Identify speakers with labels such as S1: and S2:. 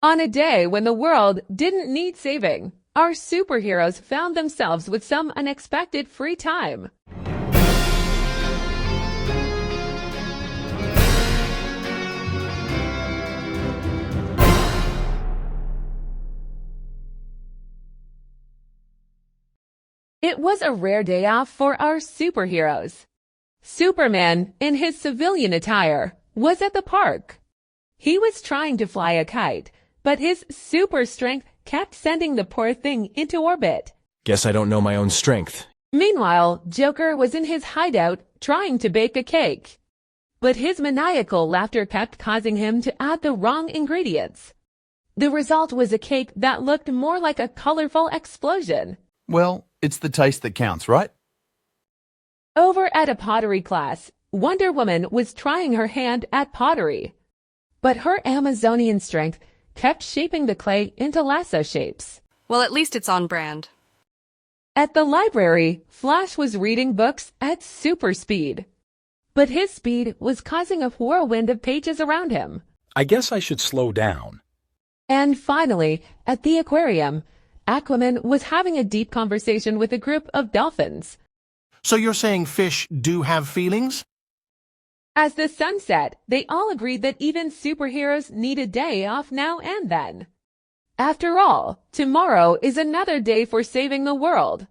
S1: On a day when the world didn't need saving, our superheroes found themselves with some unexpected free time. It was a rare day off for our superheroes. Superman, in his civilian attire, was at the park. He was trying to fly a kite, but his super strength kept sending the poor thing into orbit.
S2: Guess I don't know my own strength.
S1: Meanwhile, Joker was in his hideout trying to bake a cake. But his maniacal laughter kept causing him to add the wrong ingredients. The result was a cake that looked more like a colorful explosion.
S3: Well, it's the taste that counts, right?
S1: Over at a pottery class, Wonder Woman was trying her hand at pottery. But her Amazonian strength kept shaping the clay into lasso shapes.
S4: Well, at least it's on brand.
S1: At the library, Flash was reading books at super speed. But his speed was causing a whirlwind of pages around him.
S2: I guess I should slow down.
S1: And finally, at the aquarium, Aquaman was having a deep conversation with a group of dolphins.
S5: So you're saying fish do have feelings?
S1: As the sun set, they all agreed that even superheroes need a day off now and then. After all, tomorrow is another day for saving the world.